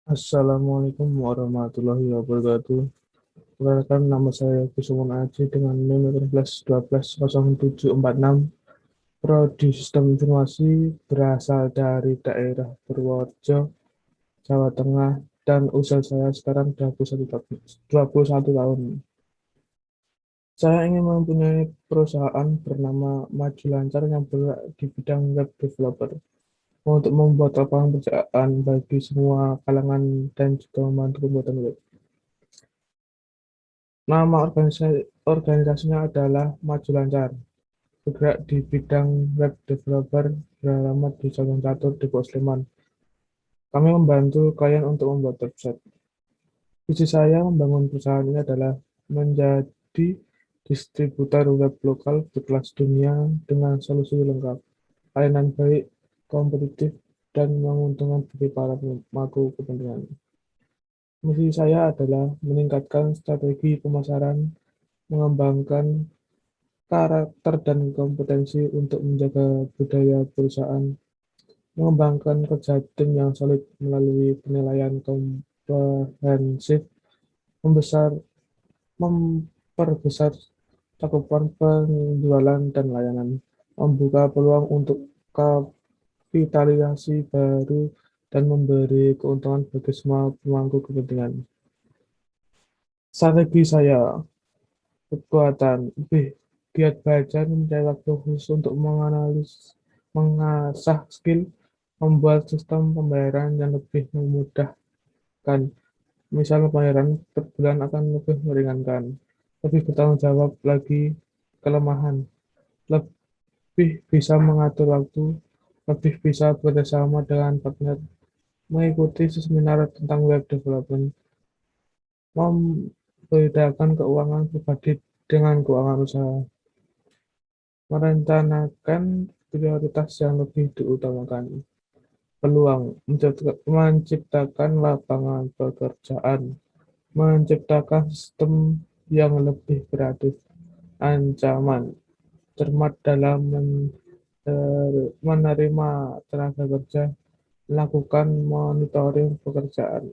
Assalamualaikum warahmatullahi wabarakatuh. Perkenalkan nama saya Kusuman Aji dengan NIM 18120746. Prodi Sistem Informasi berasal dari daerah Purworejo, Jawa Tengah, dan usia saya sekarang 21 tahun. Saya ingin mempunyai perusahaan bernama Maju Lancar yang bergerak di bidang web developer untuk membuat lapangan pekerjaan bagi semua kalangan dan juga membantu pembuatan web. Nama organisasinya adalah Maju Lancar, bergerak di bidang web developer, beralamat di Jalan Catur, Depok, Sleman. Kami membantu klien untuk membuat website. Visi saya membangun perusahaan ini adalah menjadi distributor web lokal berkelas dunia dengan solusi lengkap, layanan baik, kompetitif, dan menguntungkan bagi para pemangku kepentingan. Misi saya adalah meningkatkan strategi pemasaran, mengembangkan karakter dan kompetensi untuk menjaga budaya perusahaan, mengembangkan kerja tim yang solid melalui penilaian komprehensif, membesar, memperbesar cakupan penjualan dan layanan, membuka peluang untuk kapitalisasi baru, dan memberi keuntungan bagi semua pemangku kepentingan. Strategi saya, kekuatan, lebih giat belajar, mencari waktu khusus untuk mengasah skill, membuat sistem pembayaran yang lebih memudahkan. Misal pembayaran per bulan akan lebih meringankan, lebih bertanggung jawab lagi, kelemahan, lebih bisa mengatur waktu, lebih bisa bekerjasama dengan partner, mengikuti seminar tentang web development, membedakan keuangan pribadi dengan keuangan usaha, merencanakan prioritas yang lebih diutamakan, peluang, menciptakan lapangan pekerjaan, menciptakan sistem yang lebih kreatif, ancaman, cermat dalam menerima tenaga kerja, melakukan monitoring pekerjaan.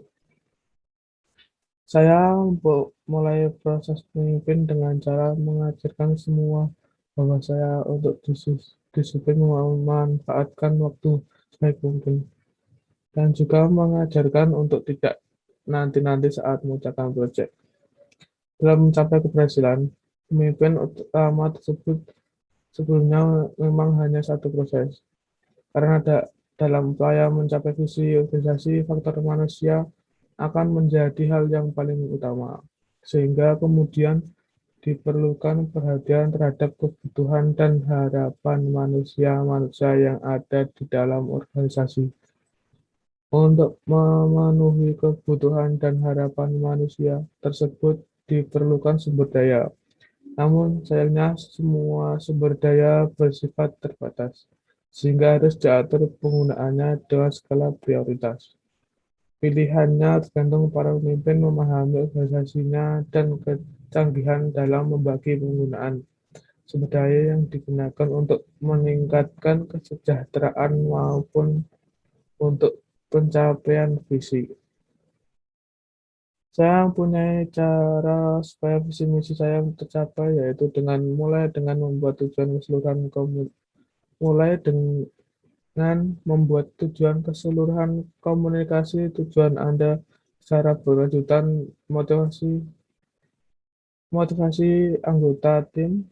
Saya mulai proses memimpin dengan cara mengajarkan semua bahwa saya untuk disiplin memanfaatkan waktu sebaik mungkin, dan juga mengajarkan untuk tidak nanti-nanti saat mengerjakan proyek. Dalam mencapai keberhasilan, pemimpin utama tersebut sebelumnya memang hanya satu proses. Karena dalam upaya mencapai visi organisasi, faktor manusia akan menjadi hal yang paling utama. Sehingga kemudian diperlukan perhatian terhadap kebutuhan dan harapan manusia-manusia yang ada di dalam organisasi. Untuk memenuhi kebutuhan dan harapan manusia tersebut diperlukan sumber daya. Namun sayangnya semua sumber daya bersifat terbatas, sehingga harus diatur penggunaannya dengan skala prioritas. Pilihannya tergantung para pemimpin memahami organisasinya dan kecanggihan dalam membagi penggunaan sumber daya yang digunakan untuk meningkatkan kesejahteraan maupun untuk pencapaian visi. Saya mempunyai cara supaya visi misi saya tercapai, yaitu mulai dengan membuat tujuan keseluruhan komunikasi tujuan Anda secara berkelanjutan, motivasi motivasi anggota tim,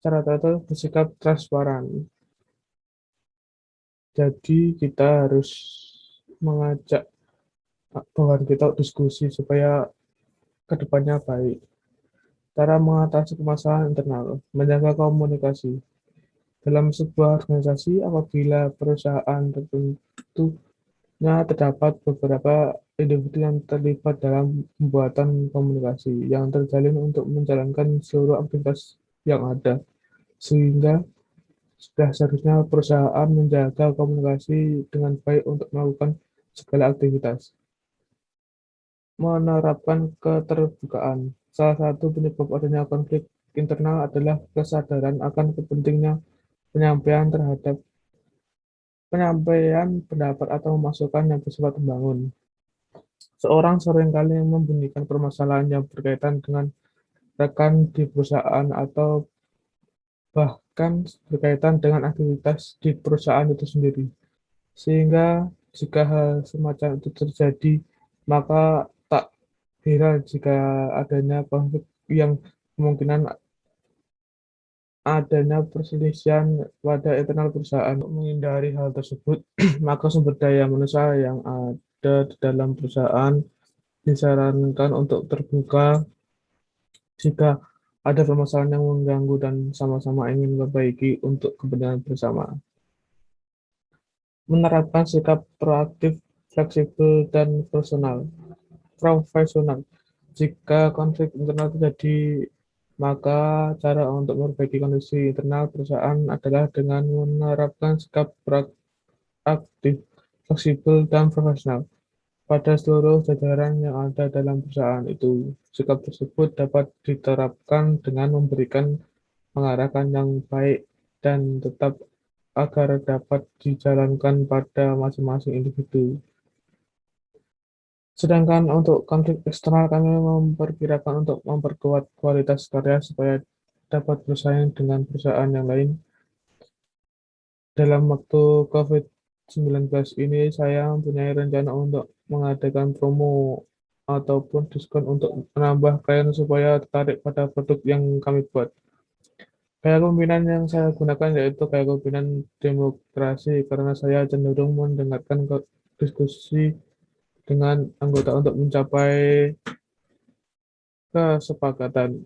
cara tata bersikap transparan. Jadi kita harus mengajak bawahan kita diskusi supaya kedepannya baik. Cara mengatasi permasalahan internal, menjaga komunikasi. Dalam sebuah organisasi, apabila perusahaan tertentunya terdapat beberapa individu yang terlibat dalam pembuatan komunikasi yang terjalin untuk menjalankan seluruh aktivitas yang ada, sehingga sudah seharusnya perusahaan menjaga komunikasi dengan baik untuk melakukan segala aktivitas. Menerapkan keterbukaan. Salah satu penyebab adanya konflik internal adalah kesadaran akan pentingnya penyampaian pendapat atau masukan yang bersifat membangun. Seorang seringkali membunyikan permasalahan yang berkaitan dengan rekan di perusahaan atau bahkan berkaitan dengan aktivitas di perusahaan itu sendiri. Sehingga jika hal semacam itu terjadi, maka tak heran jika adanya konflik yang kemungkinan adanya perselisihan pada internal perusahaan. Untuk menghindari hal tersebut, maka sumber daya manusia yang ada di dalam perusahaan disarankan untuk terbuka jika ada permasalahan yang mengganggu dan sama-sama ingin memperbaiki untuk kepentingan bersama. Menerapkan sikap proaktif, fleksibel, dan profesional. Jika konflik internal terjadi, maka cara untuk memperbaiki kondisi internal perusahaan adalah dengan menerapkan sikap proaktif, fleksibel, dan profesional pada seluruh jajaran yang ada dalam perusahaan itu. Sikap tersebut dapat diterapkan dengan memberikan pengarahan yang baik dan tetap agar dapat dijalankan pada masing-masing individu. Sedangkan untuk konflik eksternal, kami memperkirakan untuk memperkuat kualitas karya supaya dapat bersaing dengan perusahaan yang lain. Dalam waktu COVID-19 ini, saya mempunyai rencana untuk mengadakan promo ataupun diskon untuk menambah klien supaya tertarik pada produk yang kami buat. Gaya kepemimpinan yang saya gunakan yaitu gaya kepemimpinan demokrasi karena saya cenderung mendengarkan diskusi dengan anggota untuk mencapai kesepakatan.